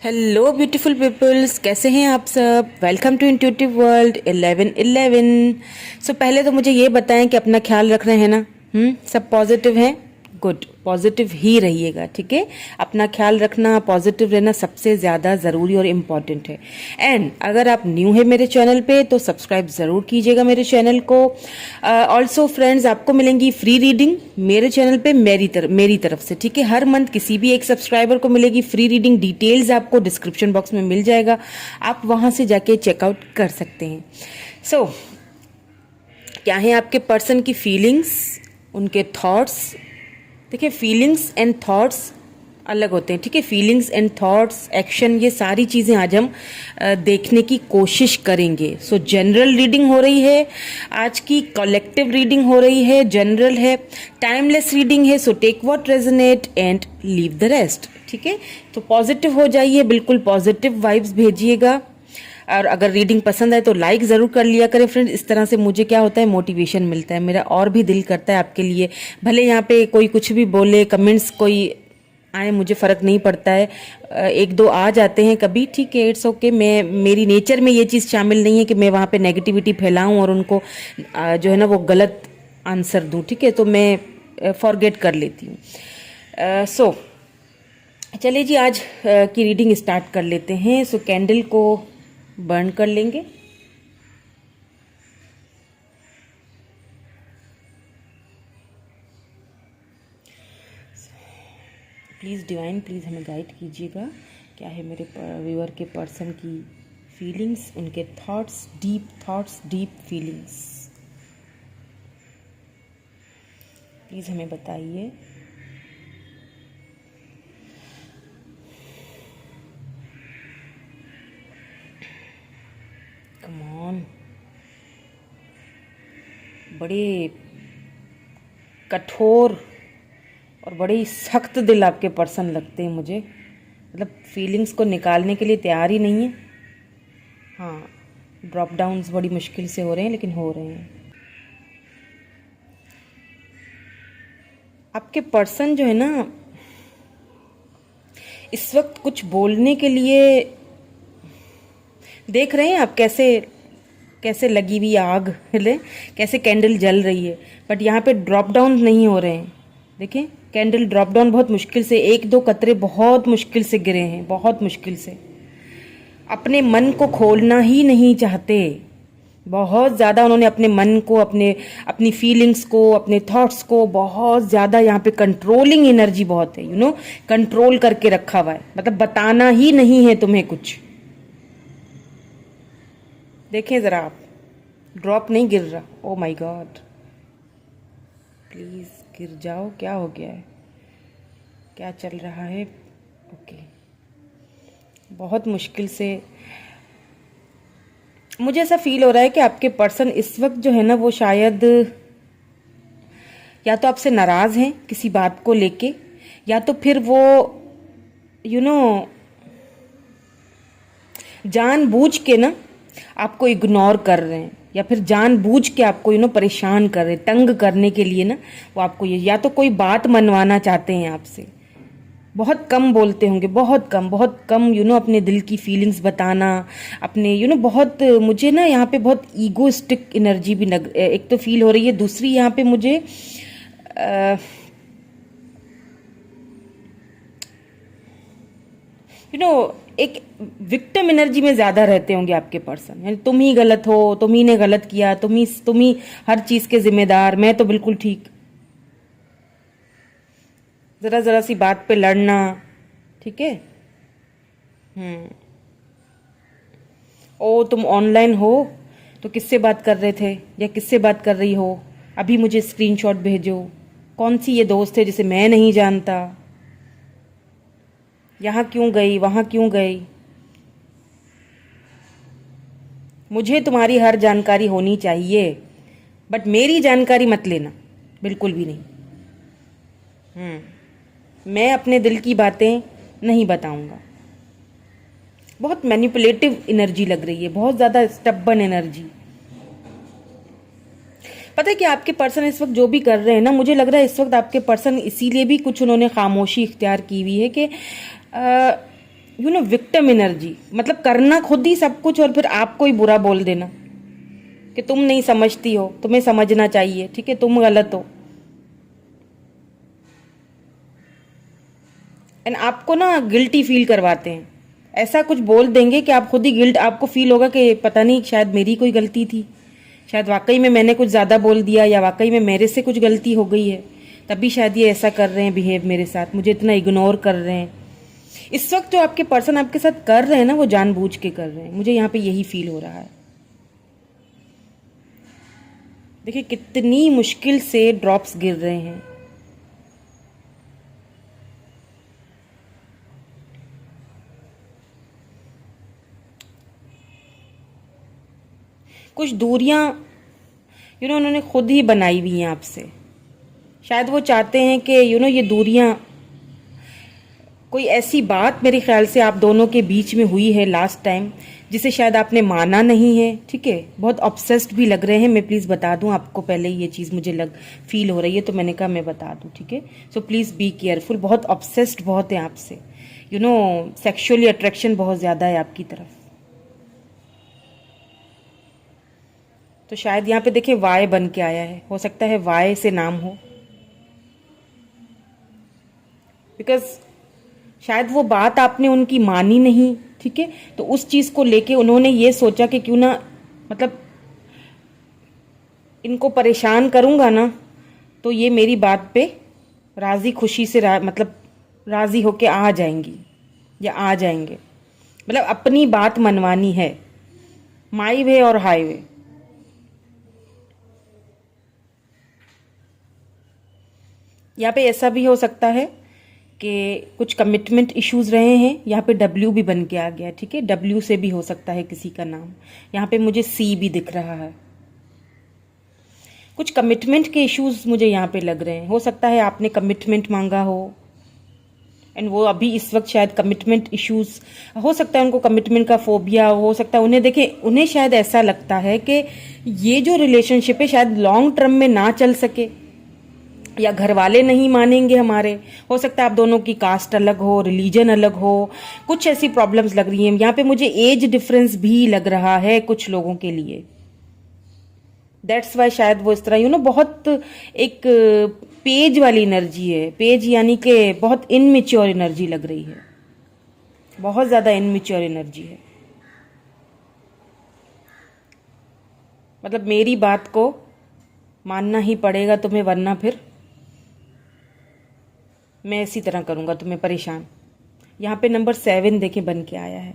Hello beautiful peoples, कैसे हैं आप सब। Welcome to intuitive world 1111। So पहले तो मुझे ये बताएं कि अपना ख्याल रख रहे हैं ना। सब पॉजिटिव हैं। गुड, पॉजिटिव ही रहिएगा, ठीक है। अपना ख्याल रखना, पॉजिटिव रहना सबसे ज़्यादा ज़रूरी और इम्पॉर्टेंट है। एंड अगर आप न्यू है मेरे चैनल पे तो सब्सक्राइब ज़रूर कीजिएगा मेरे चैनल को। ऑल्सो फ्रेंड्स, आपको मिलेंगी फ्री रीडिंग मेरे चैनल पे मेरी तरफ से, ठीक है। हर मंथ किसी भी एक सब्सक्राइबर को मिलेगी फ्री रीडिंग। डिटेल्स आपको डिस्क्रिप्शन बॉक्स में मिल जाएगा, आप वहाँ से जाके चेकआउट कर सकते हैं। सो क्या है आपके पर्सन की फीलिंग्स, उनके थॉट्स। देखिए, फीलिंग्स एंड थॉट्स अलग होते हैं, ठीक है। फीलिंग्स एंड थॉट्स, एक्शन, ये सारी चीज़ें आज हम देखने की कोशिश करेंगे। सो जनरल रीडिंग हो रही है आज की, कलेक्टिव रीडिंग हो रही है, जनरल है, टाइमलेस रीडिंग है। So take what resonate and leave the rest, ठीक है। तो पॉजिटिव हो जाइए, बिल्कुल पॉजिटिव वाइब्स भेजिएगा। और अगर रीडिंग पसंद आए तो लाइक ज़रूर कर लिया करें फ्रेंड। इस तरह से मुझे क्या होता है, मोटिवेशन मिलता है, मेरा और भी दिल करता है आपके लिए। भले यहाँ पे कोई कुछ भी बोले, कमेंट्स कोई आए, मुझे फ़र्क नहीं पड़ता है। एक दो आ जाते हैं कभी, ठीक है, इट्स ओके। मैं, मेरी नेचर में ये चीज़ शामिल नहीं है कि मैं वहाँ पे नेगेटिविटी फैलाऊँ और उनको जो है ना वो गलत आंसर दूँ, ठीक है। तो मैं फॉरगेट कर लेती हूँ। सो चलिए जी, आज की रीडिंग स्टार्ट कर लेते हैं। सो कैंडल को बर्न कर लेंगे। प्लीज़ डिवाइन, प्लीज़ हमें गाइड कीजिएगा, क्या है मेरे व्यूअर के पर्सन की फीलिंग्स, उनके थॉट्स, डीप फीलिंग्स। प्लीज़ हमें बताइए। Come on. बड़े कठोर और बड़े ही सख्त दिल आपके पर्सन लगते हैं मुझे, मतलब फीलिंग्स को निकालने के लिए तैयार ही नहीं है। हाँ, ड्रॉप डाउन्स बड़ी मुश्किल से हो रहे हैं, लेकिन हो रहे हैं। आपके पर्सन जो है ना, इस वक्त कुछ बोलने के लिए देख रहे हैं आप, कैसे कैसे लगी हुई आग हिले, कैसे कैंडल जल रही है, बट यहाँ पे ड्रॉप डाउन नहीं हो रहे हैं। देखें, कैंडल ड्रॉप डाउन बहुत मुश्किल से, एक दो कतरे बहुत मुश्किल से गिरे हैं, बहुत मुश्किल से। अपने मन को खोलना ही नहीं चाहते, बहुत ज़्यादा उन्होंने अपने मन को, अपनी फीलिंग्स को, अपने थॉट्स को बहुत ज़्यादा, यहाँ पे कंट्रोलिंग एनर्जी बहुत है, कंट्रोल करके रखा हुआ है, मतलब बताना ही नहीं है तुम्हें कुछ। देखें ज़रा आप, ड्रॉप नहीं गिर रहा। ओ माय गॉड, प्लीज़ गिर जाओ। क्या हो गया है, क्या चल रहा है। ओके, बहुत मुश्किल से मुझे ऐसा फील हो रहा है कि आपके पर्सन इस वक्त जो है ना, वो शायद या तो आपसे नाराज़ हैं किसी बात को लेके, या तो फिर वो जानबूझ के ना आपको इग्नोर कर रहे हैं, या फिर जानबूझ के आपको परेशान कर रहे हैं, तंग करने के लिए ना वो आपको ये, या तो कोई बात मनवाना चाहते हैं आपसे। बहुत कम बोलते होंगे, बहुत कम, बहुत कम अपने दिल की फीलिंग्स बताना, अपने बहुत, मुझे ना यहाँ पे बहुत ईगोइस्टिक एनर्जी भी एक तो फील हो रही है। दूसरी यहाँ पे मुझे एक विक्टिम एनर्जी में ज़्यादा रहते होंगे आपके पर्सन, यानी तुम ही गलत हो, तुम ही ने गलत किया, तुम ही हर चीज़ के जिम्मेदार, मैं तो बिल्कुल ठीक। ज़रा ज़रा सी बात पे लड़ना, ठीक है। ओ, तुम ऑनलाइन हो तो किससे बात कर रहे थे या किससे बात कर रही हो, अभी मुझे स्क्रीनशॉट भेजो। कौन सी ये दोस्त है जिसे मैं नहीं जानता, यहाँ क्यों गई, वहाँ क्यों गई। मुझे तुम्हारी हर जानकारी होनी चाहिए, बट मेरी जानकारी मत लेना, बिल्कुल भी नहीं। मैं अपने दिल की बातें नहीं बताऊंगा। बहुत मैनिपुलेटिव एनर्जी लग रही है, बहुत ज़्यादा स्टबर्न एनर्जी। पता है कि आपके पर्सन इस वक्त जो भी कर रहे हैं ना, मुझे लग रहा है इस वक्त आपके पर्सन इसीलिए भी कुछ उन्होंने खामोशी इख्तियार की हुई है कि विक्टिम एनर्जी, मतलब करना खुद ही सब कुछ और फिर आपको ही बुरा बोल देना कि तुम नहीं समझती हो, तुम्हें समझना चाहिए, ठीक है, तुम गलत हो। एंड आपको ना गिल्टी फील करवाते हैं, ऐसा कुछ बोल देंगे कि आप खुद ही गिल्ट, आपको फील होगा कि पता नहीं शायद मेरी कोई गलती थी, शायद वाकई में मैंने कुछ ज़्यादा बोल दिया, या वाकई में मेरे से कुछ गलती हो गई है, तभी शायद ये ऐसा कर रहे हैं बिहेव मेरे साथ, मुझे इतना इग्नोर कर रहे हैं। इस वक्त जो आपके पर्सन आपके साथ कर रहे हैं ना, वो जानबूझ के कर रहे हैं, मुझे यहाँ पे यही फील हो रहा है। देखिए कितनी मुश्किल से ड्रॉप्स गिर रहे हैं। कुछ दूरियां उन्होंने खुद ही बनाई हुई हैं आपसे। शायद वो चाहते हैं कि ये दूरियां, कोई ऐसी बात मेरे ख्याल से आप दोनों के बीच में हुई है लास्ट टाइम, जिसे शायद आपने माना नहीं है, ठीक है, बहुत ऑब्सेस्ड भी लग रहे हैं। मैं प्लीज़ बता दूं आपको, पहले ये चीज़ मुझे फील हो रही है तो मैंने कहा मैं बता दूं, ठीक है। सो प्लीज़ बी केयरफुल, बहुत ऑब्सेस्ड बहुत है आपसे, सेक्सुअली अट्रैक्शन बहुत ज़्यादा है आपकी तरफ। तो शायद यहाँ पे देखिए वाई बन के आया है, हो सकता है वाई से नाम हो, बिकॉज शायद वो बात आपने उनकी मानी नहीं, ठीक है, तो उस चीज को लेके उन्होंने ये सोचा कि क्यों ना, मतलब इनको परेशान करूंगा ना तो ये मेरी बात पे राजी खुशी से मतलब राजी होके आ जाएंगी या आ जाएंगे, मतलब अपनी बात मनवानी है, माई वे और हाईवे। यहाँ पे ऐसा भी हो सकता है कि कुछ कमिटमेंट इश्यूज रहे हैं, यहाँ पे डब्ल्यू भी बन के आ गया, ठीक है, डब्ल्यू से भी हो सकता है किसी का नाम, यहाँ पे मुझे सी भी दिख रहा है। कुछ कमिटमेंट के इश्यूज मुझे यहाँ पे लग रहे हैं, हो सकता है आपने कमिटमेंट मांगा हो एंड वो अभी इस वक्त शायद कमिटमेंट इश्यूज, हो सकता है उनको कमिटमेंट का फोबिया, हो सकता है उन्हें, देखिए उन्हें शायद ऐसा लगता है कि ये जो रिलेशनशिप है शायद लॉन्ग टर्म में ना चल सके, या घर वाले नहीं मानेंगे हमारे, हो सकता है आप दोनों की कास्ट अलग हो, रिलीजन अलग हो, कुछ ऐसी प्रॉब्लम्स लग रही हैं। यहाँ पे मुझे एज डिफरेंस भी लग रहा है कुछ लोगों के लिए, दैट्स वाई शायद वो इस तरह बहुत एक पेज वाली एनर्जी है, पेज यानी कि बहुत इनमेच्योर एनर्जी लग रही है, बहुत ज्यादा इनमेच्योर एनर्जी है। मतलब मेरी बात को मानना ही पड़ेगा तुम्हें, वरना फिर मैं इसी तरह करूंगा तुम्हें परेशान। यहाँ पे नंबर 7 देखे बन के आया है।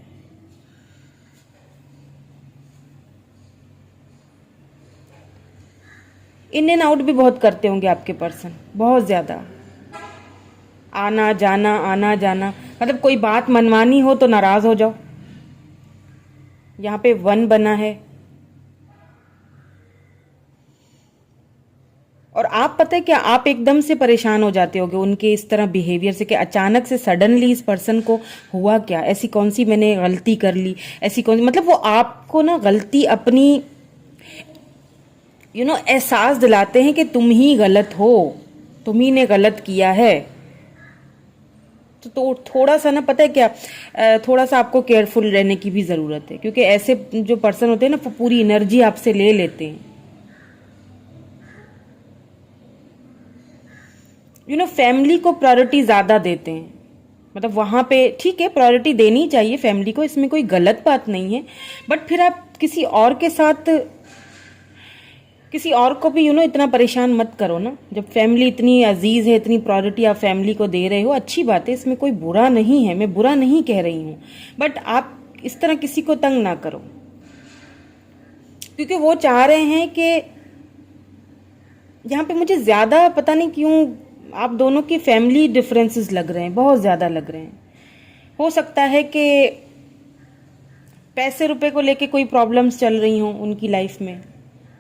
इन एंड आउट भी बहुत करते होंगे आपके पर्सन, बहुत ज्यादा आना जाना आना जाना, मतलब कोई बात मनवानी हो तो नाराज हो जाओ। यहाँ पे 1 बना है, और आप पता है क्या, आप एकदम से परेशान हो जाते होगे उनके इस तरह बिहेवियर से, कि अचानक से सडनली इस पर्सन को हुआ क्या, ऐसी कौन सी मैंने गलती कर ली, ऐसी कौन सी, मतलब वो आपको ना गलती अपनी एहसास दिलाते हैं कि तुम ही गलत हो, तुम ही ने गलत किया है। तो थोड़ा सा ना, पता है क्या, थोड़ा सा आपको केयरफुल रहने की भी जरूरत है, क्योंकि ऐसे जो पर्सन होते हैं ना, वो पूरी एनर्जी आपसे ले लेते हैं। फैमिली को प्रायोरिटी ज्यादा देते हैं, मतलब वहां पे ठीक है प्रायोरिटी देनी चाहिए फैमिली को, इसमें कोई गलत बात नहीं है, बट फिर आप किसी और के साथ, किसी और को भी इतना परेशान मत करो ना। जब फैमिली इतनी अजीज है, इतनी प्रायोरिटी आप फैमिली को दे रहे हो, अच्छी बात है, इसमें कोई बुरा नहीं है, मैं बुरा नहीं कह रही हूं, बट आप इस तरह किसी को तंग ना करो, क्योंकि वो चाह रहे हैं कि, यहाँ पे मुझे ज्यादा पता नहीं क्यों आप दोनों की फैमिली डिफरेंसेस लग रहे हैं, बहुत ज्यादा लग रहे हैं। हो सकता है कि पैसे रुपए को लेके कोई प्रॉब्लम्स चल रही हों उनकी लाइफ में,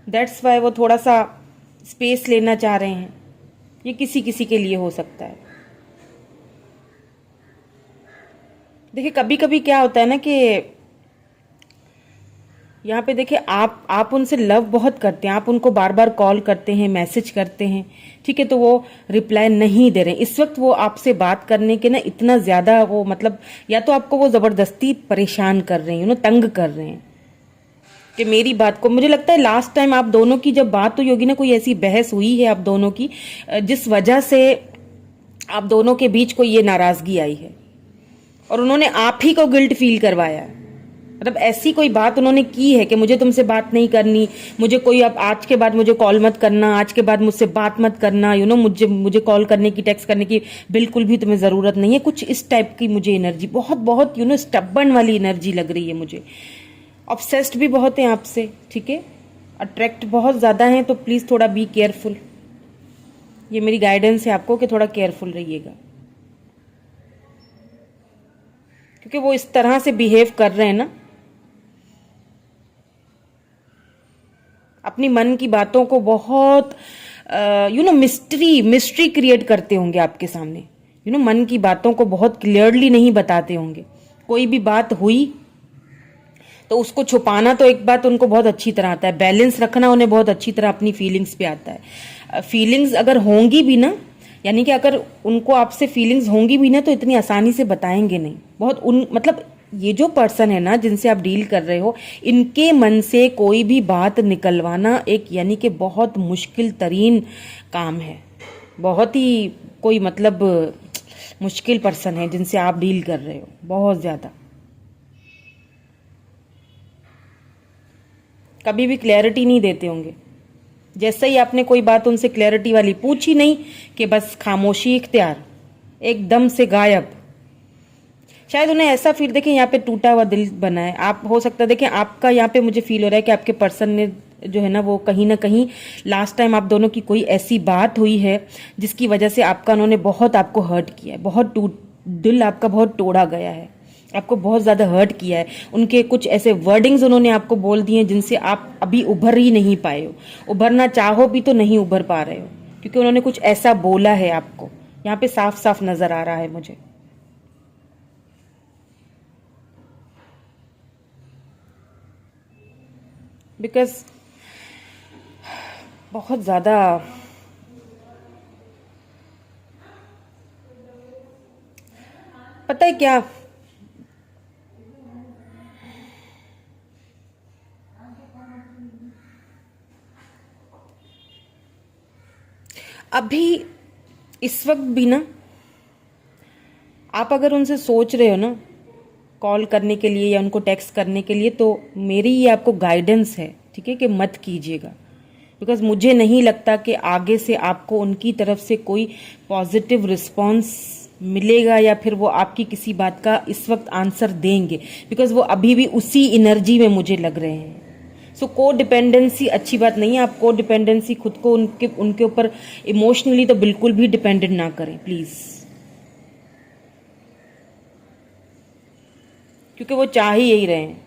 दैट्स वाई वो थोड़ा सा स्पेस लेना चाह रहे हैं, ये किसी किसी के लिए हो सकता है। देखिए कभी कभी क्या होता है ना कि यहाँ पे देखिए आप उनसे लव बहुत करते हैं, आप उनको बार बार कॉल करते हैं, मैसेज करते हैं, ठीक है, तो वो रिप्लाई नहीं दे रहे हैं इस वक्त। वो आपसे बात करने के ना इतना ज्यादा वो मतलब या तो आपको वो जबरदस्ती परेशान कर रहे हैं, तंग कर रहे हैं कि मेरी बात को। मुझे लगता है लास्ट टाइम आप दोनों की जब बात हुई होगी ना, कोई ऐसी बहस हुई है आप दोनों की जिस वजह से आप दोनों के बीच कोई ये नाराजगी आई है और उन्होंने आप ही को गिल्ट फील करवाया है। मतलब ऐसी कोई बात उन्होंने की है कि मुझे तुमसे बात नहीं करनी, मुझे कोई अब आज के बाद मुझे कॉल मत करना, आज के बाद मुझसे बात मत करना, मुझे कॉल करने की, टेक्स्ट करने की बिल्कुल भी तुम्हें जरूरत नहीं है। कुछ इस टाइप की मुझे एनर्जी बहुत बहुत स्टबर्न वाली एनर्जी लग रही है मुझे। ऑब्सेस्ड भी बहुत हैं आपसे, ठीक है, अट्रैक्ट बहुत ज्यादा हैं, तो प्लीज थोड़ा बी केयरफुल। ये मेरी गाइडेंस है आपको कि थोड़ा केयरफुल रहिएगा, क्योंकि वो इस तरह से बिहेव कर रहे हैं ना, अपनी मन की बातों को बहुत मिस्ट्री क्रिएट करते होंगे आपके सामने। मन की बातों को बहुत क्लियरली नहीं बताते होंगे। कोई भी बात हुई तो उसको छुपाना तो एक बात उनको बहुत अच्छी तरह आता है, बैलेंस रखना उन्हें बहुत अच्छी तरह अपनी फीलिंग्स पे आता है। फीलिंग्स अगर होंगी भी ना, यानी कि अगर उनको आपसे फीलिंग्स होंगी भी ना, तो इतनी आसानी से बताएंगे नहीं। बहुत मतलब ये जो पर्सन है ना जिनसे आप डील कर रहे हो, इनके मन से कोई भी बात निकलवाना एक यानी कि बहुत मुश्किल तरीन काम है। बहुत ही कोई मतलब मुश्किल पर्सन है जिनसे आप डील कर रहे हो, बहुत ज्यादा। कभी भी क्लैरिटी नहीं देते होंगे। जैसे ही आपने कोई बात उनसे क्लैरिटी वाली पूछी नहीं कि बस खामोशी इख्तियार, एकदम से गायब। शायद उन्हें ऐसा फील, देखें यहाँ पे टूटा हुआ दिल बना है। आप हो सकता है, देखें आपका यहाँ पे मुझे फील हो रहा है कि आपके पर्सन ने जो है ना वो कहीं ना कहीं लास्ट टाइम आप दोनों की कोई ऐसी बात हुई है जिसकी वजह से उन्होंने बहुत आपको हर्ट किया है, बहुत दिल आपका बहुत तोड़ा गया है, आपको बहुत ज्यादा हर्ट किया है। उनके कुछ ऐसे वर्डिंग्स उन्होंने आपको बोल दिए जिनसे आप अभी उभर ही नहीं पाए हो, उभरना चाहो भी तो नहीं उभर पा रहे हो, क्योंकि उन्होंने कुछ ऐसा बोला है आपको। यहाँ पे साफ साफ नजर आ रहा है मुझे। बिकॉज बहुत ज्यादा पता है क्या, अभी इस वक्त भी ना आप अगर उनसे सोच रहे हो ना कॉल करने के लिए या उनको टेक्स्ट करने के लिए, तो मेरी ये आपको गाइडेंस है, ठीक है, कि मत कीजिएगा। बिकॉज मुझे नहीं लगता कि आगे से आपको उनकी तरफ से कोई पॉजिटिव रिस्पॉन्स मिलेगा या फिर वो आपकी किसी बात का इस वक्त आंसर देंगे, बिकॉज वो अभी भी उसी एनर्जी में मुझे लग रहे हैं। सो को डिपेंडेंसी अच्छी बात नहीं है। आप को डिपेंडेंसी खुद को उनके ऊपर इमोशनली तो बिल्कुल भी डिपेंडेंट ना करें प्लीज, क्योंकि वो चाह ही यही रहे हैं।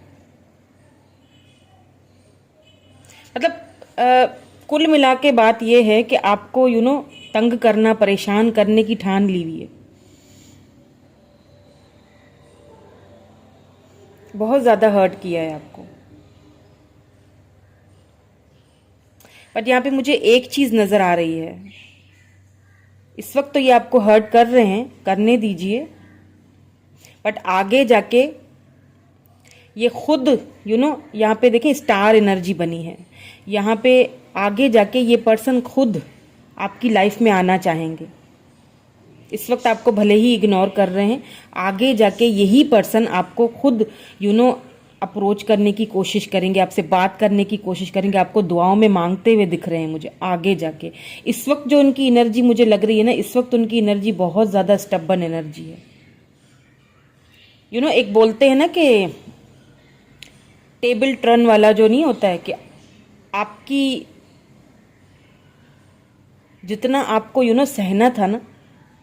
मतलब कुल मिला के बात यह है कि आपको तंग करना, परेशान करने की ठान ली हुई है। बहुत ज्यादा हर्ट किया है आपको। बट यहाँ पे मुझे एक चीज नजर आ रही है, इस वक्त तो ये आपको हर्ट कर रहे हैं, करने दीजिए, बट आगे जाके ये खुद यहाँ पे देखें स्टार एनर्जी बनी है, यहाँ पे आगे जाके ये पर्सन खुद आपकी लाइफ में आना चाहेंगे। इस वक्त आपको भले ही इग्नोर कर रहे हैं, आगे जाके यही पर्सन आपको खुद अप्रोच करने की कोशिश करेंगे, आपसे बात करने की कोशिश करेंगे, आपको दुआओं में मांगते हुए दिख रहे हैं मुझे आगे जाके। इस वक्त जो उनकी एनर्जी मुझे लग रही है ना, इस वक्त उनकी एनर्जी बहुत ज्यादा स्टबर्न एनर्जी है। एक बोलते हैं ना कि टेबल टर्न वाला जो नहीं होता है, कि आपकी जितना आपको सहना था ना,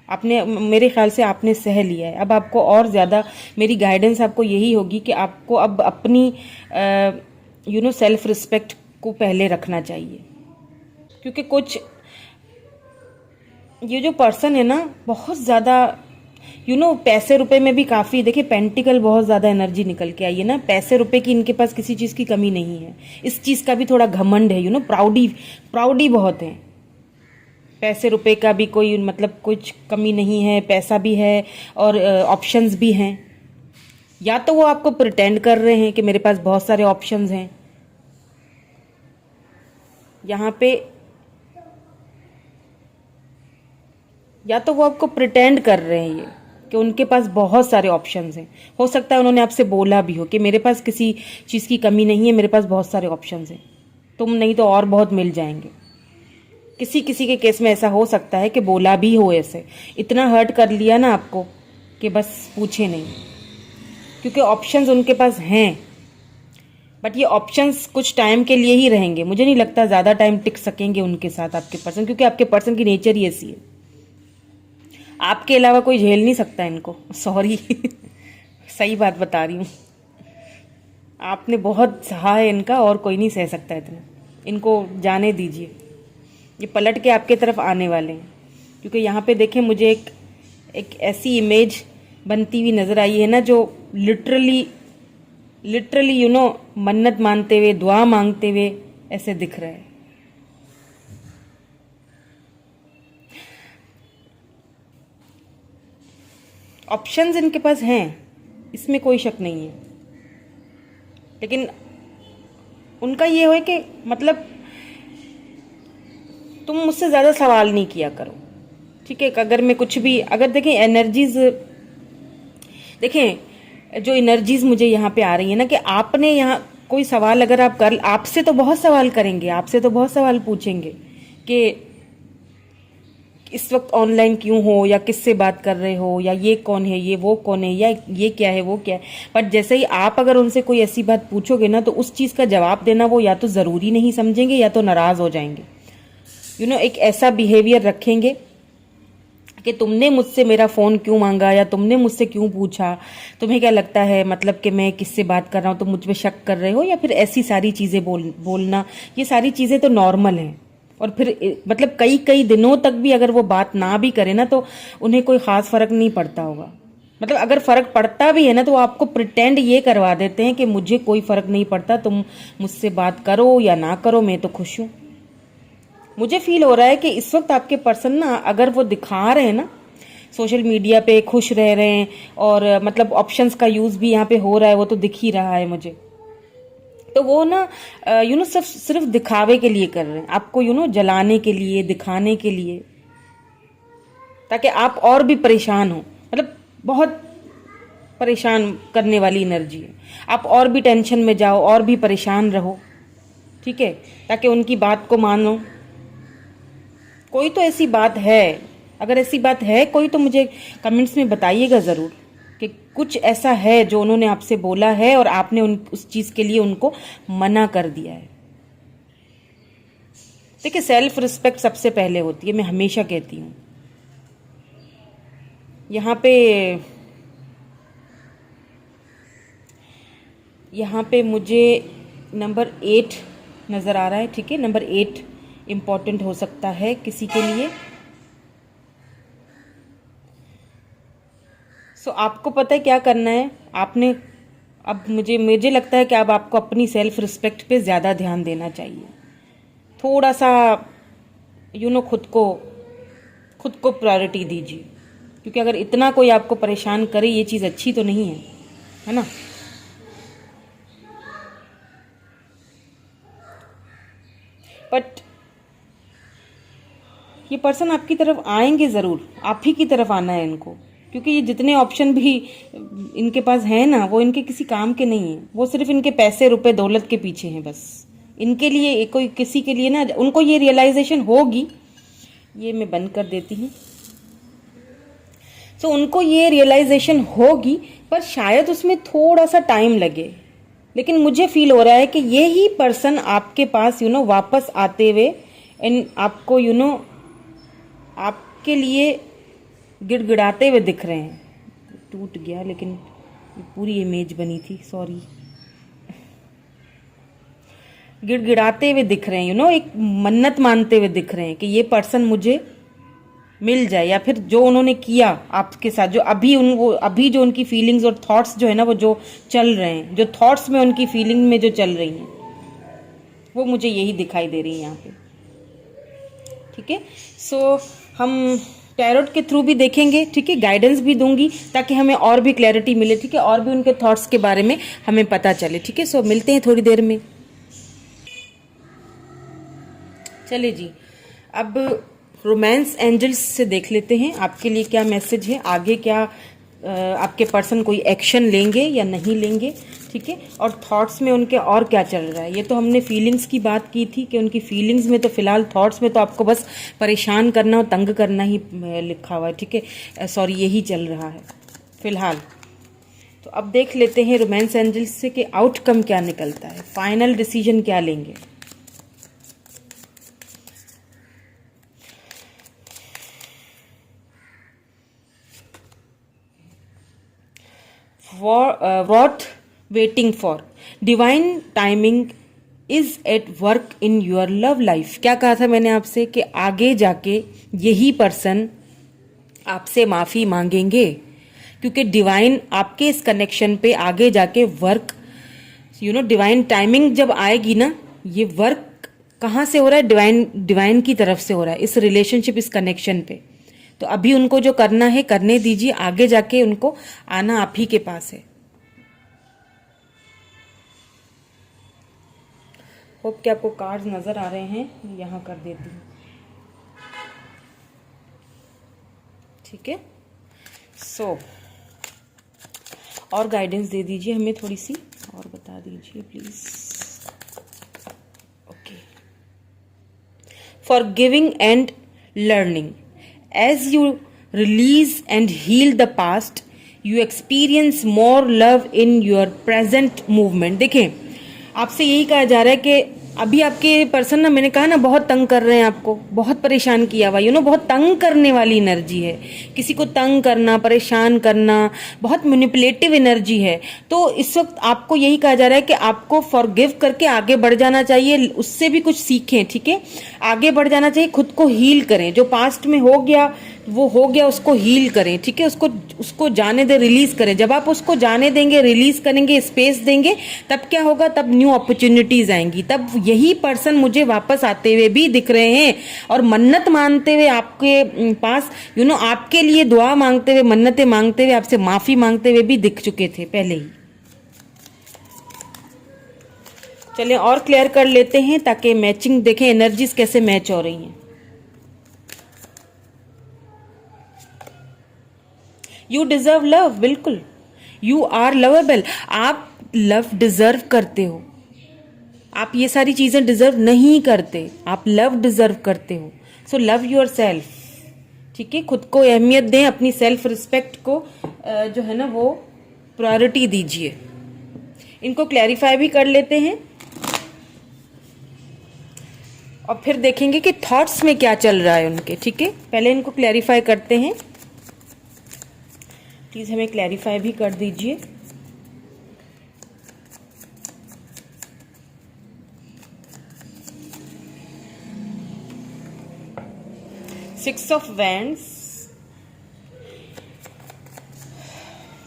आपने, मेरे ख्याल से आपने सह लिया है। अब आपको और ज़्यादा मेरी गाइडेंस आपको यही होगी कि आपको अब अपनी सेल्फ रिस्पेक्ट को पहले रखना चाहिए, क्योंकि कुछ ये जो पर्सन है ना बहुत ज़्यादा पैसे रुपए में भी काफ़ी, देखिए पेंटिकल बहुत ज़्यादा एनर्जी निकल के आई है ना, पैसे रुपए की इनके पास किसी चीज़ की कमी नहीं है, इस चीज़ का भी थोड़ा घमंड है, प्राउडी प्राउडी बहुत है। पैसे रुपए का भी कोई मतलब कुछ कमी नहीं है, पैसा भी है और ऑप्शंस भी हैं। या तो वो आपको प्रिटेंड कर रहे हैं कि मेरे पास बहुत सारे ऑप्शंस हैं, यहाँ पे, या तो वो आपको प्रिटेंड कर रहे हैं ये कि उनके पास बहुत सारे ऑप्शंस हैं। हो सकता है उन्होंने आपसे बोला भी हो कि मेरे पास किसी चीज़ की कमी नहीं है, मेरे पास बहुत सारे ऑप्शंस हैं, तुम नहीं तो और बहुत मिल जाएंगे। किसी किसी के केस में ऐसा हो सकता है कि बोला भी हो, ऐसे इतना हर्ट कर लिया ना आपको कि बस पूछे नहीं, क्योंकि ऑप्शंस उनके पास हैं। बट ये ऑप्शंस कुछ टाइम के लिए ही रहेंगे, मुझे नहीं लगता ज़्यादा टाइम टिक सकेंगे उनके साथ आपके पर्सन, क्योंकि आपके पर्सन की नेचर ही ऐसी है, आपके अलावा कोई झेल नहीं सकता इनको, सॉरी सही बात बता रही हूँ, आपने बहुत सहा है इनका और कोई नहीं सह सकता इतना, इनको जाने दीजिए, ये पलट के आपके तरफ आने वाले हैं। क्योंकि यहाँ पे देखें मुझे एक ऐसी इमेज बनती हुई नज़र आई है ना, जो लिटरली मन्नत मानते हुए, दुआ मांगते हुए ऐसे दिख रहा है। ऑप्शंस इनके पास हैं, इसमें कोई शक नहीं है, लेकिन उनका ये हो कि मतलब तुम मुझसे ज़्यादा सवाल नहीं किया करो, ठीक है। अगर मैं कुछ भी, अगर देखें एनर्जीज, देखें जो एनर्जीज मुझे यहाँ पे आ रही है ना, कि आपने यहाँ कोई सवाल अगर आप कर, आपसे तो बहुत सवाल करेंगे, आपसे तो बहुत सवाल पूछेंगे कि इस वक्त ऑनलाइन क्यों हो, या किससे बात कर रहे हो, या ये कौन है, ये वो कौन है, या ये क्या है, वो क्या है। बट जैसे ही आप अगर उनसे कोई ऐसी बात पूछोगे ना, तो उस चीज़ का जवाब देना वो या तो ज़रूरी नहीं समझेंगे या तो नाराज़ हो जाएंगे। एक ऐसा बिहेवियर रखेंगे कि तुमने मुझसे मेरा फ़ोन क्यों मांगा, या तुमने मुझसे क्यों पूछा, तुम्हें क्या लगता है मतलब कि मैं किससे बात कर रहा हूँ, तो मुझ पे शक कर रहे हो, या फिर ऐसी सारी चीज़ें बोलना, ये सारी चीज़ें तो नॉर्मल हैं। और फिर मतलब कई कई दिनों तक भी अगर वो बात ना भी करे ना, तो उन्हें कोई ख़ास फ़र्क नहीं पड़ता होगा। मतलब अगर फ़र्क पड़ता भी है ना, तो वो आपको प्रिटेंड ये करवा देते हैं कि मुझे कोई फ़र्क नहीं पड़ता, तुम मुझसे बात करो या ना करो, मैं तो खुश हूँ। मुझे फील हो रहा है कि इस वक्त आपके पर्सन ना, अगर वो दिखा रहे हैं ना सोशल मीडिया पे खुश रह रहे हैं, और मतलब ऑप्शंस का यूज़ भी यहाँ पे हो रहा है, वो तो दिख ही रहा है मुझे, तो वो ना सिर्फ दिखावे के लिए कर रहे हैं, आपको जलाने के लिए, दिखाने के लिए, ताकि आप और भी परेशान हो। मतलब बहुत परेशान करने वाली एनर्जी है, आप और भी टेंशन में जाओ, और भी परेशान रहो, ठीक है, ताकि उनकी बात को मानो। कोई तो ऐसी बात है, अगर ऐसी बात है कोई, तो मुझे कमेंट्स में बताइएगा ज़रूर कि कुछ ऐसा है जो उन्होंने आपसे बोला है और आपने उस चीज़ के लिए उनको मना कर दिया है। देखिए सेल्फ रिस्पेक्ट सबसे पहले होती है, मैं हमेशा कहती हूँ। यहाँ पे मुझे नंबर 8 नज़र आ रहा है, ठीक है। नंबर 8 इम्पॉर्टेंट हो सकता है किसी के लिए। सो आपको पता है क्या करना है आपने। अब मुझे लगता है कि अब आपको अपनी सेल्फ रिस्पेक्ट पे ज़्यादा ध्यान देना चाहिए। थोड़ा सा खुद को प्रायोरिटी दीजिए, क्योंकि अगर इतना कोई आपको परेशान करे, ये चीज़ अच्छी तो नहीं है ना। बट ये पर्सन आपकी तरफ आएंगे ज़रूर, आप ही की तरफ आना है इनको, क्योंकि ये जितने ऑप्शन भी इनके पास हैं ना, वो इनके किसी काम के नहीं हैं। वो सिर्फ इनके पैसे रुपए दौलत के पीछे हैं बस। इनके लिए कोई किसी के लिए ना, उनको ये रियलाइजेशन होगी, ये मैं बंद कर देती हूँ। सो उनको ये रियलाइजेशन होगी, पर शायद उसमें थोड़ा सा टाइम लगे। लेकिन मुझे फील हो रहा है कि यही पर्सन आपके पास वापस आते हुए आपको आपके लिए गिड़गिड़ाते हुए दिख रहे हैं। टूट गया, लेकिन पूरी इमेज बनी थी, सॉरी। गिड़गिड़ाते हुए दिख रहे हैं, एक मन्नत मानते हुए दिख रहे हैं कि ये पर्सन मुझे मिल जाए, या फिर जो उन्होंने किया आपके साथ, जो अभी वो अभी जो उनकी फीलिंग्स और थॉट्स जो है ना वो जो चल रहे हैं, जो थॉट्स में उनकी फीलिंग में जो चल रही हैं, वो मुझे यही दिखाई दे रही है यहाँ पे। ठीक है, सो हम टैरोट के थ्रू भी देखेंगे, ठीक है, गाइडेंस भी दूंगी ताकि हमें और भी क्लैरिटी मिले, ठीक है, और भी उनके थॉट्स के बारे में हमें पता चले। ठीक है, सो मिलते हैं थोड़ी देर में। चलिए जी, अब रोमांस एंजल्स से देख लेते हैं आपके लिए क्या मैसेज है, आगे क्या आपके पर्सन कोई एक्शन लेंगे या नहीं लेंगे। ठीक है, और थॉट्स में उनके और क्या चल रहा है। ये तो हमने फीलिंग्स की बात की थी कि उनकी फीलिंग्स में तो फिलहाल, थॉट्स में तो आपको बस परेशान करना और तंग करना ही लिखा हुआ है। ठीक है, सॉरी, यही चल रहा है फिलहाल। तो अब देख लेते हैं रोमांस एंजल्स से कि आउटकम क्या निकलता है, फाइनल डिसीजन क्या लेंगे। What waiting for? Divine timing is at work in your love life। क्या कहा था मैंने आपसे कि आगे जाके यही पर्सन आपसे माफ़ी मांगेंगे, क्योंकि डिवाइन आपके इस कनेक्शन पे आगे जाके वर्क, डिवाइन टाइमिंग जब आएगी ना, ये वर्क कहाँ से हो रहा है, डिवाइन की तरफ से हो रहा है, इस रिलेशनशिप, इस कनेक्शन पे। तो अभी उनको जो करना है करने दीजिए, आगे जाके उनको आना आप ही के पास है। होप कि आपको कार्ड्स नजर आ रहे हैं, यहाँ कर देती हूँ। ठीक है, सो और गाइडेंस दे दीजिए हमें थोड़ी सी, और बता दीजिए please. Okay, for giving and learning, as you release and heal the past, you experience more love in your present movement। देखें, आपसे यही कहा जा रहा है कि अभी आपके पर्सन ना, मैंने कहा ना, बहुत तंग कर रहे हैं आपको, बहुत परेशान किया हुआ, बहुत तंग करने वाली एनर्जी है, किसी को तंग करना, परेशान करना, बहुत मैनिपुलेटिव एनर्जी है। तो इस वक्त आपको यही कहा जा रहा है कि आपको फॉरगिव करके आगे बढ़ जाना चाहिए, उससे भी कुछ सीखें। ठीक है, आगे बढ़ जाना चाहिए, खुद को हील करें, जो पास्ट में हो गया वो हो गया, उसको हील करें। ठीक है, उसको जाने दे, रिलीज करें। जब आप उसको जाने देंगे, रिलीज करेंगे, स्पेस देंगे, तब क्या होगा, तब न्यू अपॉर्चुनिटीज आएंगी। तब यही पर्सन मुझे वापस आते हुए भी दिख रहे हैं और मन्नत मानते हुए आपके पास, आपके लिए दुआ मांगते हुए, मन्नतें मांगते हुए, आपसे माफी मांगते हुए भी दिख चुके थे पहले ही। चलिए और क्लियर कर लेते हैं ताकि मैचिंग देखें, एनर्जीज कैसे मैच हो रही हैं। यू डिजर्व लव, बिल्कुल, यू आर लवेबल, आप लव डिजर्व करते हो। आप ये सारी चीजें डिजर्व नहीं करते, आप लव डिजर्व करते हो। So love your self. ठीक है, खुद को अहमियत दें, अपनी सेल्फ रिस्पेक्ट को जो है ना वो प्रायोरिटी दीजिए। इनको क्लैरिफाई भी कर लेते हैं और फिर देखेंगे कि थॉट्स में क्या चल रहा है उनके। ठीक है, पहले इनको क्लैरिफाई करते हैं, प्लीज हमें क्लैरिफाई भी कर दीजिए। सिक्स ऑफ वैंड्स,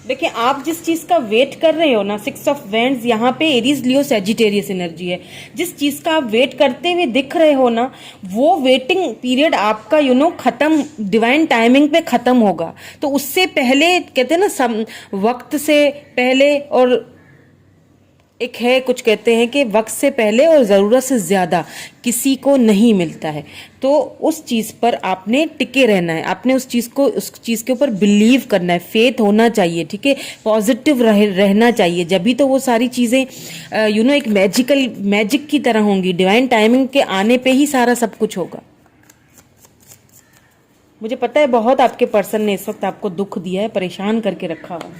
देखिए आप जिस चीज का वेट कर रहे हो ना, सिक्स ऑफ वैंड्स यहाँ पे एरीज लियो सैजिटेरियस एनर्जी है। जिस चीज का आप वेट करते हुए दिख रहे हो ना, वो वेटिंग पीरियड आपका खत्म, डिवाइन टाइमिंग पे खत्म होगा। तो उससे पहले कहते हैं ना, वक्त से पहले, और एक है कुछ कहते हैं कि वक्त से पहले और ज़रूरत से ज़्यादा किसी को नहीं मिलता है। तो उस चीज़ पर आपने टिके रहना है, आपने उस चीज़ के ऊपर बिलीव करना है, फेथ होना चाहिए। ठीक है, पॉजिटिव रहना चाहिए, जभी तो वो सारी चीज़ें एक मैजिक की तरह होंगी। डिवाइन टाइमिंग के आने पे ही सारा सब कुछ होगा। मुझे पता है बहुत आपके पर्सन ने इस वक्त आपको दुख दिया है, परेशान करके रखा हुआ।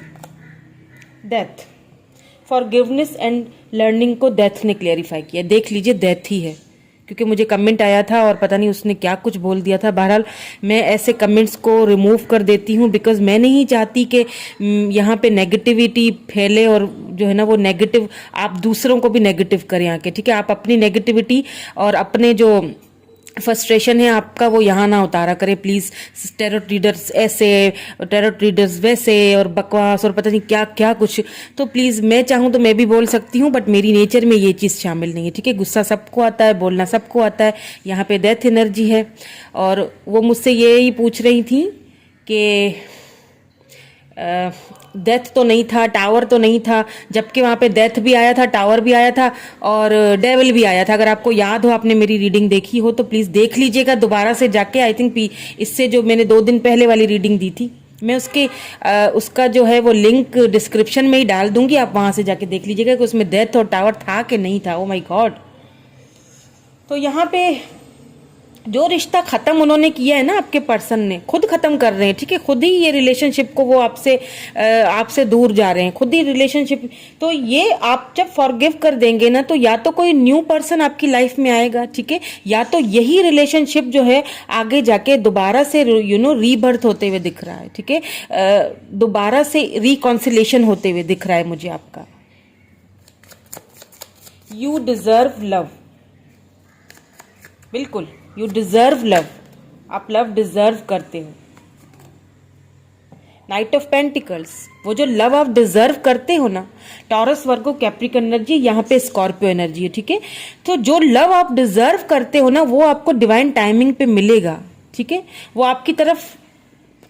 डेथ, फॉरगिवनेस एंड लर्निंग को डेथ ने क्लेरिफाई किया। देख लीजिए, डेथ ही है, क्योंकि मुझे कमेंट आया था और पता नहीं उसने क्या कुछ बोल दिया था। बहरहाल मैं ऐसे कमेंट्स को रिमूव कर देती हूँ, बिकॉज मैं नहीं चाहती कि यहाँ पे नेगेटिविटी फैले और जो है ना वो नेगेटिव, आप दूसरों को भी नेगेटिव करें आके। ठीक है, आप अपनी नेगेटिविटी और अपने जो फ्रस्ट्रेशन है आपका वो यहाँ ना उतारा करे प्लीज़। टैरोट रीडर्स ऐसे, टैरोट रीडर्स वैसे, और बकवास और पता नहीं क्या क्या कुछ। तो प्लीज़ मैं चाहूँ तो मैं भी बोल सकती हूँ, बट मेरी नेचर में ये चीज़ शामिल नहीं है, ठीक है। गुस्सा सबको आता है, बोलना सबको आता है। यहाँ पे डेथ एनर्जी है, और वो मुझसे ये ही पूछ रही थी कि डेथ तो नहीं था, टावर तो नहीं था, जबकि वहाँ पे डेथ भी आया था, टावर भी आया था, और डेविल भी आया था। अगर आपको याद हो, आपने मेरी रीडिंग देखी हो तो प्लीज़ देख लीजिएगा दोबारा से जाके। आई थिंक इससे जो मैंने 2 दिन पहले वाली रीडिंग दी थी, मैं उसका जो है वो लिंक डिस्क्रिप्शन में ही डाल दूंगी, आप वहाँ से जाके देख लीजिएगा कि उसमें डेथ और टावर था कि नहीं था। ओ माई गॉड। तो यहाँ पे जो रिश्ता खत्म उन्होंने किया है ना, आपके पर्सन ने खुद खत्म कर रहे हैं, ठीक है। खुद ही ये रिलेशनशिप को वो आपसे दूर जा रहे हैं, खुद ही रिलेशनशिप। तो ये आप जब फॉरगिव कर देंगे ना, तो या तो कोई न्यू पर्सन आपकी लाइफ में आएगा, ठीक है, या तो यही रिलेशनशिप जो है आगे जाके दोबारा से रीबर्थ होते हुए दिख रहा है, ठीक है। दोबारा से रिकॉन्सिलेशन होते हुए दिख रहा है मुझे आपका। यू डिजर्व लव, बिल्कुल यू डिजर्व लव, आप लव डिजर्व करते हो। नाइट ऑफ पेंटिकल्स, वो जो लव आप डिजर्व करते हो ना, टॉरस, वर्गो, कैप्रिकॉर्न एनर्जी, यहाँ पे स्कॉर्पियो एनर्जी है, ठीक है। तो जो लव आप डिजर्व करते हो ना, वो आपको डिवाइन टाइमिंग पे मिलेगा, ठीक है। वो आपकी तरफ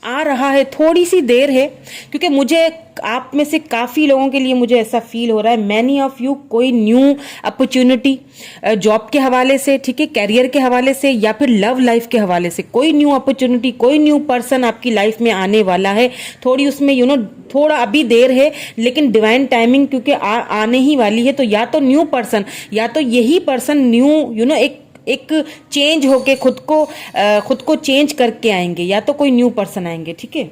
आ रहा है, थोड़ी सी देर है, क्योंकि मुझे आप में से काफ़ी लोगों के लिए मुझे ऐसा फील हो रहा है, मैनी ऑफ यू कोई न्यू अपॉर्चुनिटी जॉब के हवाले से, ठीक है, कैरियर के हवाले से, या फिर लव लाइफ के हवाले से, कोई न्यू अपॉर्चुनिटी, कोई न्यू पर्सन आपकी लाइफ में आने वाला है। थोड़ी उसमें थोड़ा अभी देर है, लेकिन डिवाइन टाइमिंग क्योंकि आने ही वाली है। तो या तो न्यू पर्सन, या तो यही पर्सन न्यू एक चेंज होके खुद को चेंज करके आएंगे, या तो कोई न्यू पर्सन आएंगे, ठीक है।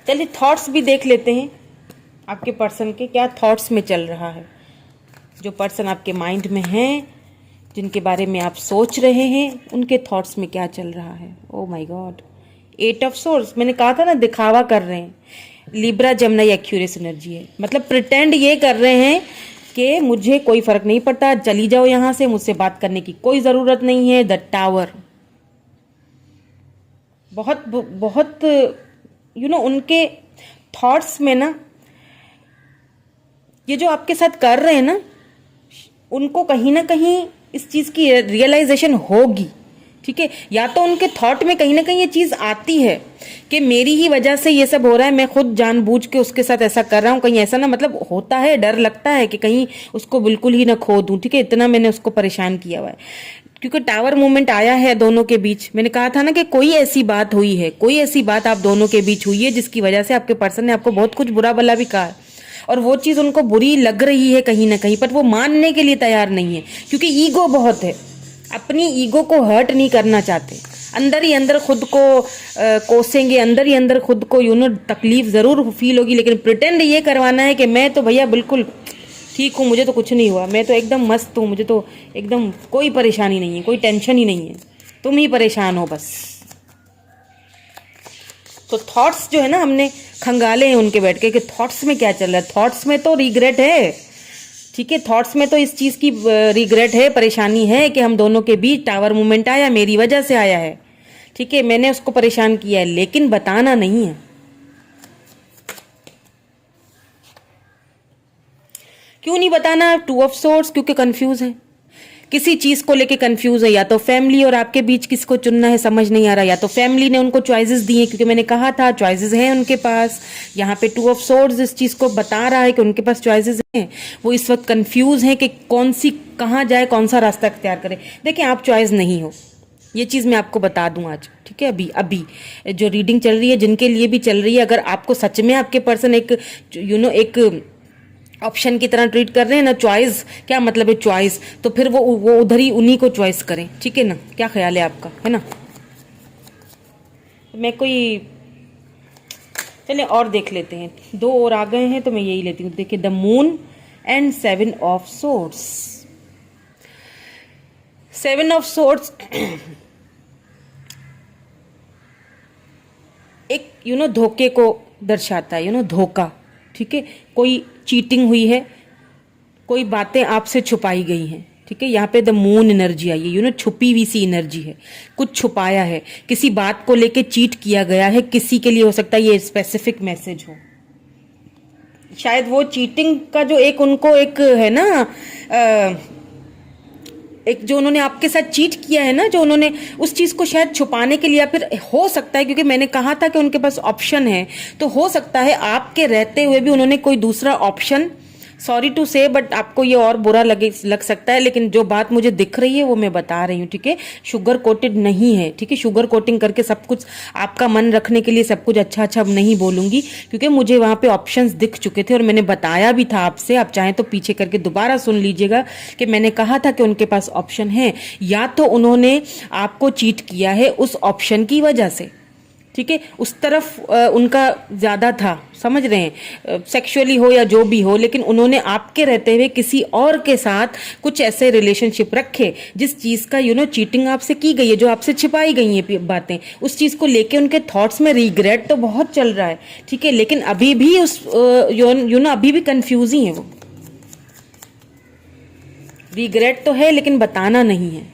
चलिए थॉट्स भी देख लेते हैं आपके पर्सन के, क्या थॉट्स में चल रहा है। जो पर्सन आपके माइंड में हैं, जिनके बारे में आप सोच रहे हैं, उनके थॉट्स में क्या चल रहा है। Oh my God, 8 of source, मैंने कहा था ना दिखावा कर रहे हैं। लिब्रा, जेमिनी, एक्यूरियस एनर्जी है, मतलब प्रिटेंड ये कर रहे हैं कि मुझे कोई फर्क नहीं पड़ता, चली जाओ यहां से, मुझसे बात करने की कोई जरूरत नहीं है। द टावर, बहुत बहुत उनके थॉट्स में ना, ये जो आपके साथ कर रहे हैं ना, उनको कहीं ना कहीं इस चीज की रियलाइजेशन होगी, ठीक है। या तो उनके थॉट में कहीं ना कहीं ये चीज आती है कि मेरी ही वजह से ये सब हो रहा है, मैं खुद जानबूझ के उसके साथ ऐसा कर रहा हूँ, कहीं ऐसा ना, मतलब होता है, डर लगता है कि कहीं उसको बिल्कुल ही ना खो दूं, ठीक है, इतना मैंने उसको परेशान किया हुआ है। क्योंकि टावर मूवमेंट आया है दोनों के बीच, मैंने कहा था ना कि कोई ऐसी बात हुई है, कोई ऐसी बात आप दोनों के बीच हुई है जिसकी वजह से आपके पर्सन ने आपको बहुत कुछ बुरा भला भी कहा है, और वो चीज उनको बुरी लग रही है कहीं ना कहीं, पर वो मानने के लिए तैयार नहीं है, क्योंकि ईगो बहुत है, अपनी ईगो को हर्ट नहीं करना चाहते, अंदर ही अंदर खुद को कोसेंगे, अंदर ही अंदर खुद को तकलीफ जरूर फील होगी, लेकिन प्रिटेंड ये करवाना है कि मैं तो भैया बिल्कुल ठीक हूँ, मुझे तो कुछ नहीं हुआ, मैं तो एकदम मस्त हूँ, मुझे तो एकदम कोई परेशानी नहीं है, कोई टेंशन ही नहीं है, तुम ही परेशान हो बस। तो थॉट्स जो है ना, हमने खंगाले हैं उनके बैठ के कि थॉट्स में क्या चल रहा है। थॉट्स में तो रिग्रेट है, ठीक है, थॉट्स में तो इस चीज की रिग्रेट है, परेशानी है कि हम दोनों के बीच टावर मूवमेंट आया, मेरी वजह से आया है, ठीक है, मैंने उसको परेशान किया है, लेकिन बताना नहीं है। क्यों नहीं बताना? 2 ऑफ सोर्ड्स, क्योंकि कंफ्यूज है, किसी चीज को लेके कंफ्यूज है, या तो फैमिली और आपके बीच किसको चुनना है समझ नहीं आ रहा, या तो फैमिली ने उनको चॉइसेस दी हैं, क्योंकि मैंने कहा था चॉइसेस हैं उनके पास। यहाँ पे 2 ऑफ सोर्ड्स इस चीज को बता रहा है कि उनके पास चॉइसेस हैं, वो इस वक्त कंफ्यूज हैं कि कहाँ जाए, कौन सा रास्ता अख्तियार करे। देखिए आप चॉइस नहीं हो, ये चीज मैं आपको बता दूं आज, ठीक है। अभी जो रीडिंग चल रही है, जिनके लिए भी चल रही है, अगर आपको सच में आपके पर्सन एक ऑप्शन की तरह ट्रीट कर रहे हैं ना, चॉइस क्या मतलब है चॉइस, तो फिर वो उधर ही उन्हीं को चॉइस करें, ठीक है ना। क्या ख्याल है आपका, है ना। मैं चलिए और देख लेते हैं, 2 और आ गए हैं तो मैं यही लेती हूँ। देखिए the moon and 7 of swords. 7 of swords एक धोखे को दर्शाता है, धोखा, ठीक है। कोई चीटिंग हुई है, कोई बातें आपसे छुपाई गई हैं, ठीक है, यहाँ पे द मून एनर्जी आई है, यू नो छुपी हुई सी एनर्जी है, कुछ छुपाया है, किसी बात को लेके चीट किया गया है, किसी के लिए हो सकता है ये स्पेसिफिक मैसेज हो। शायद वो चीटिंग का जो एक उनको एक है ना, एक जो उन्होंने आपके साथ चीट किया है ना, जो उन्होंने उस चीज को शायद छुपाने के लिए, या फिर हो सकता है क्योंकि मैंने कहा था कि उनके पास ऑप्शन है, तो हो सकता है आपके रहते हुए भी उन्होंने कोई दूसरा ऑप्शन, सॉरी टू से बट आपको ये और बुरा लग सकता है, लेकिन जो बात मुझे दिख रही है वो मैं बता रही हूँ, ठीक है। शुगर कोटेड नहीं है, ठीक है, शुगर कोटिंग करके सब कुछ आपका मन रखने के लिए सब कुछ अच्छा अच्छा नहीं बोलूंगी, क्योंकि मुझे वहां पे ऑप्शंस दिख चुके थे और मैंने बताया भी था आपसे। आप चाहें तो पीछे करके दोबारा सुन लीजिएगा कि मैंने कहा था कि उनके पास ऑप्शन है, या तो उन्होंने आपको चीट किया है उस ऑप्शन की वजह से, ठीक है, उस तरफ उनका ज्यादा था, समझ रहे हैं, सेक्सुअली हो या जो भी हो, लेकिन उन्होंने आपके रहते हुए किसी और के साथ कुछ ऐसे रिलेशनशिप रखे जिस चीज का यू नो चीटिंग आपसे की गई है, जो आपसे छिपाई गई है बातें, उस चीज को लेके उनके थॉट्स में रिग्रेट तो बहुत चल रहा है, ठीक है, लेकिन अभी भी उस यू नो अभी भी कंफ्यूज ही है वो, रिग्रेट तो है लेकिन बताना नहीं है,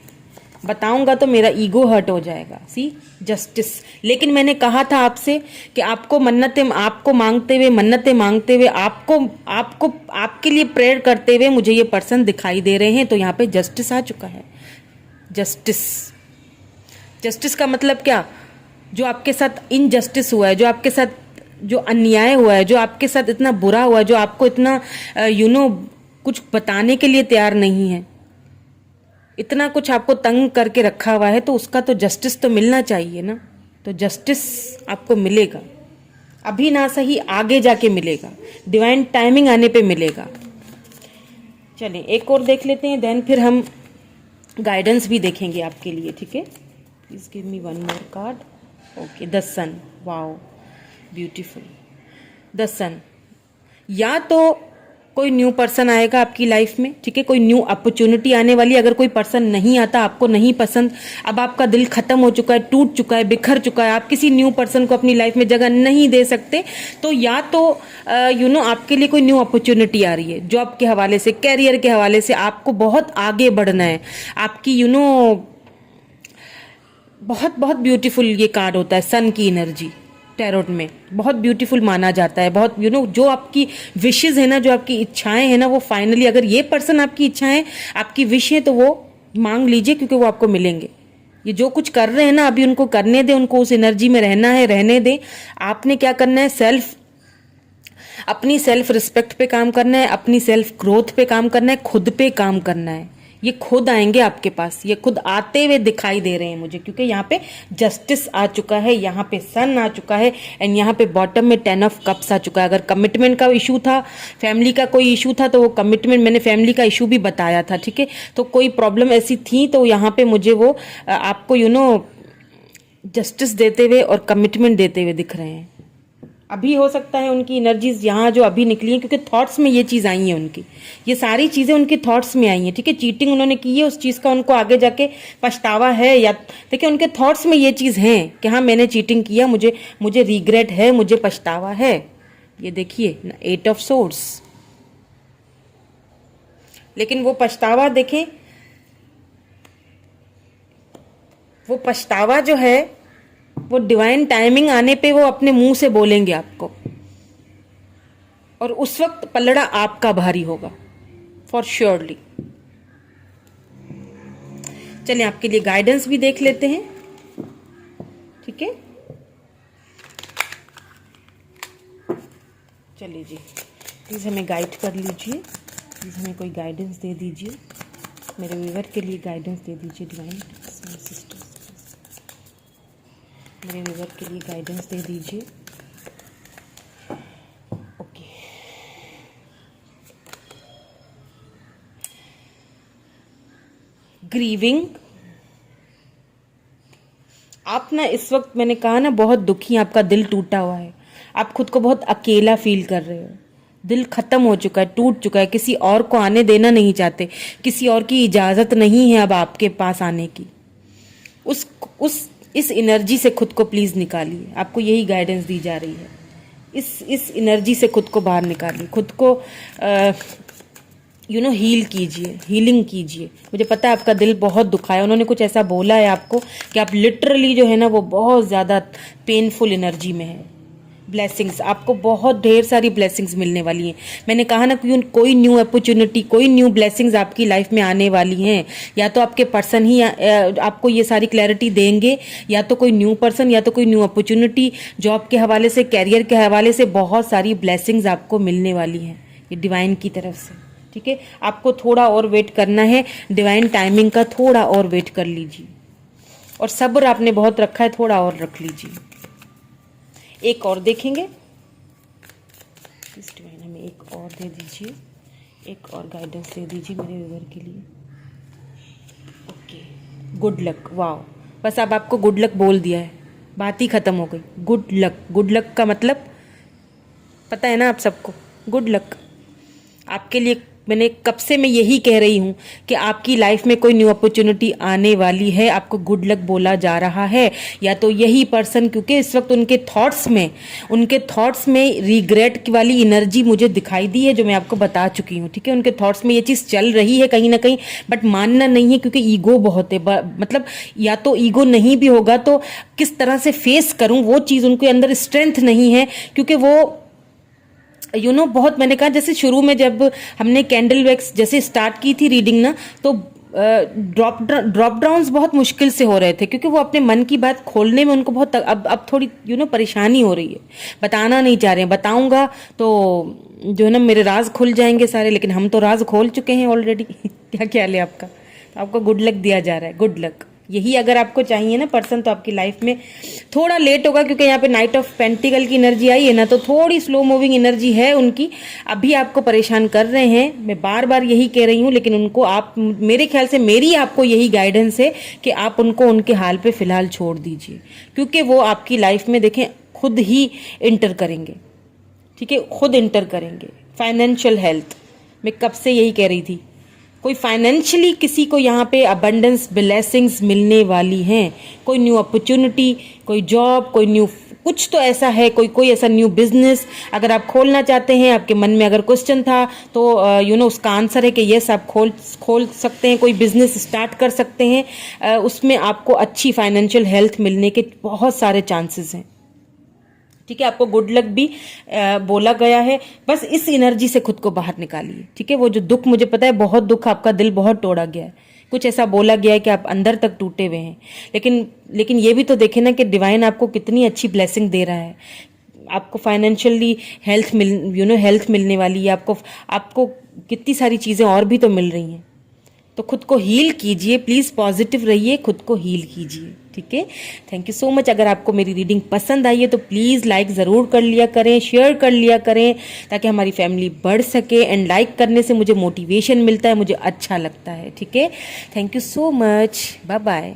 बताऊंगा तो मेरा ईगो हर्ट हो जाएगा। सी जस्टिस, लेकिन मैंने कहा था आपसे कि आपको आपको मांगते हुए, मन्नतें मांगते हुए, आपको आपके लिए प्रेयर करते हुए मुझे ये पर्सन दिखाई दे रहे हैं, तो यहाँ पे जस्टिस आ चुका है। जस्टिस, जस्टिस का मतलब क्या, जो आपके साथ इनजस्टिस हुआ है, जो आपके साथ जो अन्याय हुआ है, जो आपके साथ इतना बुरा हुआ है, जो आपको इतना यू नो कुछ बताने के लिए तैयार नहीं है, इतना कुछ आपको तंग करके रखा हुआ है, तो उसका तो जस्टिस तो मिलना चाहिए ना। तो जस्टिस आपको मिलेगा, अभी ना सही आगे जाके मिलेगा, डिवाइन टाइमिंग आने पे मिलेगा। चलिए एक और देख लेते हैं, देन फिर हम गाइडेंस भी देखेंगे आपके लिए, ठीक है। Please give me one more card. Okay, the sun, wow beautiful, the sun, या तो कोई न्यू पर्सन आएगा आपकी लाइफ में, ठीक है, कोई न्यू अपॉर्चुनिटी आने वाली। अगर कोई पर्सन नहीं आता, आपको नहीं पसंद, अब आपका दिल खत्म हो चुका है, टूट चुका है, बिखर चुका है, आप किसी न्यू पर्सन को अपनी लाइफ में जगह नहीं दे सकते, तो या तो यू नो आपके लिए कोई न्यू अपॉर्चुनिटी आ रही है, जॉब के हवाले से, कैरियर के हवाले से, आपको बहुत आगे बढ़ना है, आपकी यू नो बहुत बहुत ब्यूटीफुल ये कार्ड होता है, सन की एनर्जी टैरोट में बहुत ब्यूटीफुल माना जाता है, बहुत यू नो जो आपकी विशेज है ना, जो आपकी इच्छाएं है ना, वो फाइनली, अगर ये पर्सन आपकी इच्छाएं, आपकी विश है, तो वो मांग लीजिए, क्योंकि वो आपको मिलेंगे। ये जो कुछ कर रहे हैं ना अभी, उनको करने दें, उनको उस एनर्जी में रहना है, रहने दें। आपने क्या करना है, अपनी सेल्फ रिस्पेक्ट पे काम करना है, अपनी सेल्फ ग्रोथ पे काम करना है, खुद पे काम करना है। ये खुद आएंगे आपके पास, ये खुद आते हुए दिखाई दे रहे हैं मुझे, क्योंकि यहाँ पे जस्टिस आ चुका है, यहाँ पे सन आ चुका है, एंड यहाँ पे बॉटम में 10 ऑफ कप्स आ चुका है। अगर कमिटमेंट का इशू था, फैमिली का कोई इशू था, तो वो कमिटमेंट, मैंने फैमिली का इशू भी बताया था, ठीक है, तो कोई प्रॉब्लम ऐसी थी, तो यहाँ पे मुझे वो आपको यू नो जस्टिस देते हुए और कमिटमेंट देते हुए दिख रहे हैं। अभी हो सकता है उनकी एनर्जीज यहाँ जो अभी निकली हैं, क्योंकि थॉट्स में ये चीज़ आई है उनकी, ये सारी चीज़ें उनके थॉट्स में आई हैं, ठीक है। चीटिंग उन्होंने की है, उस चीज़ का उनको आगे जाके पछतावा है, या देखिए उनके थॉट्स में ये चीज़ है कि हाँ मैंने चीटिंग किया, मुझे रिग्रेट है, मुझे पछतावा है। ये देखिए 8 ऑफ सोर्ड्स, लेकिन वो पछतावा देखें, वो पछतावा जो है वो डिवाइन टाइमिंग आने पे वो अपने मुंह से बोलेंगे आपको, और उस वक्त पलड़ा आपका भारी होगा फॉर श्योरली। चलिए आपके लिए गाइडेंस भी देख लेते हैं, ठीक है। चलिए जी, प्लीज हमें गाइड कर लीजिए, प्लीज हमें कोई गाइडेंस दे दीजिए, मेरे व्यूअर के लिए गाइडेंस दे दीजिए डिवाइन सिस्टर्स, मेरे व्यूअर के लिए गाइडेंस दे दीजिए। ओके, ग्रीविंग, आप ना इस वक्त, मैंने कहा ना, बहुत दुखी, आपका दिल टूटा हुआ है, आप खुद को बहुत अकेला फील कर रहे हो, दिल खत्म हो चुका है, टूट चुका है, किसी और को आने देना नहीं चाहते, किसी और की इजाजत नहीं है अब आपके पास आने की। इस एनर्जी से खुद को प्लीज निकालिए, आपको यही गाइडेंस दी जा रही है। इस एनर्जी से खुद को बाहर निकालिए, खुद को हील कीजिए, हीलिंग कीजिए। मुझे पता है आपका दिल बहुत दुखा है, उन्होंने कुछ ऐसा बोला है आपको कि आप लिटरली जो है ना वो बहुत ज़्यादा पेनफुल एनर्जी में है। ब्लेसिंग्स, आपको बहुत ढेर सारी ब्लेसिंग्स मिलने वाली हैं। मैंने कहा ना कि कोई न्यू अपॉर्चुनिटी, कोई न्यू ब्लेसिंग्स आपकी लाइफ में आने वाली हैं। या तो आपके पर्सन ही आपको ये सारी क्लैरिटी देंगे, या तो कोई न्यू पर्सन, या तो कोई न्यू अपॉर्चुनिटी। जॉब के हवाले से, कैरियर के हवाले से बहुत सारी ब्लेसिंग्स आपको मिलने वाली हैं ये डिवाइन की तरफ से। ठीक है, आपको थोड़ा और वेट करना है, डिवाइन टाइमिंग का थोड़ा और वेट कर लीजिए। और सब्र आपने बहुत रखा है, थोड़ा और रख लीजिए। एक और देखेंगे, इस डिवाइन हमें एक और दे दीजिए, एक और गाइडेंस दे दीजिए मेरे व्यूअर के लिए। Okay, good luck. वाओ, बस अब आपको गुड लक बोल दिया है, बात ही खत्म हो गई। गुड लक, गुड लक का मतलब पता है ना आप सबको? गुड लक आपके लिए। मैंने कब से मैं यही कह रही हूँ कि आपकी लाइफ में कोई न्यू अपॉर्चुनिटी आने वाली है, आपको गुड लक बोला जा रहा है। या तो यही पर्सन, क्योंकि इस वक्त उनके थॉट्स में रिग्रेट वाली एनर्जी मुझे दिखाई दी है, जो मैं आपको बता चुकी हूँ। ठीक है, उनके थॉट्स में ये चीज़ चल रही है कहीं ना कहीं, बट मानना नहीं है क्योंकि ईगो बहुत है। मतलब या तो ईगो नहीं भी होगा तो किस तरह से फेस करूँ, वो चीज़ उनके अंदर स्ट्रेंथ नहीं है। क्योंकि वो बहुत, मैंने कहा जैसे शुरू में जब हमने कैंडल वैक्स जैसे स्टार्ट की थी रीडिंग ना, तो ड्रॉप डाउन्स बहुत मुश्किल से हो रहे थे, क्योंकि वो अपने मन की बात खोलने में उनको बहुत अब थोड़ी परेशानी हो रही है। बताना नहीं चाह रहे हैं, बताऊंगा तो जो है ना मेरे राज खुल जाएंगे सारे, लेकिन हम तो राज खोल चुके हैं ऑलरेडी। क्या ख्याल है आपका? तो आपको गुड लक दिया जा रहा है, गुड लक। यही अगर आपको चाहिए ना पर्सन, तो आपकी लाइफ में थोड़ा लेट होगा, क्योंकि यहाँ पे नाइट ऑफ पेंटिकल की एनर्जी आई है ना, तो थोड़ी स्लो मूविंग एनर्जी है उनकी, अभी आपको परेशान कर रहे हैं। मैं बार बार यही कह रही हूँ, लेकिन उनको आप, मेरे ख्याल से मेरी आपको यही गाइडेंस है कि आप उनको उनके हाल पे फिलहाल छोड़ दीजिए, क्योंकि वो आपकी लाइफ में देखें खुद ही इंटर करेंगे। ठीक है, खुद इंटर करेंगे। फाइनेंशियल हेल्थ, मैं कब से यही कह रही थी, कोई फाइनेंशियली किसी को यहाँ पे अबंडेंस ब्लेसिंग्स मिलने वाली हैं। कोई न्यू अपॉर्चुनिटी, कोई जॉब, कोई न्यू कुछ तो ऐसा है, कोई ऐसा न्यू बिजनेस अगर आप खोलना चाहते हैं, आपके मन में अगर क्वेश्चन था तो उसका आंसर है कि यस, आप खोल सकते हैं, कोई बिजनेस स्टार्ट कर सकते हैं। उसमें आपको अच्छी फाइनेंशियल हेल्थ मिलने के बहुत सारे चांसेस हैं। ठीक है, आपको गुड लक भी बोला गया है। बस इस एनर्जी से खुद को बाहर निकालिए। ठीक है, वो जो दुख, मुझे पता है बहुत दुख, आपका दिल बहुत तोड़ा गया है, कुछ ऐसा बोला गया है कि आप अंदर तक टूटे हुए हैं। लेकिन ये भी तो देखें ना कि डिवाइन आपको कितनी अच्छी ब्लेसिंग दे रहा है। आपको फाइनेंशियली हेल्थ मिलने वाली है, आपको कितनी सारी चीज़ें और भी तो मिल रही हैं। तो खुद को हील कीजिए प्लीज़, पॉजिटिव रहिए, खुद को हील कीजिए। ठीक है, थैंक यू सो मच। अगर आपको मेरी रीडिंग पसंद आई है तो प्लीज़ लाइक ज़रूर कर लिया करें, शेयर कर लिया करें, ताकि हमारी फैमिली बढ़ सके। एंड लाइक करने से मुझे मोटिवेशन मिलता है, मुझे अच्छा लगता है। ठीक है, thank you so much, bye bye.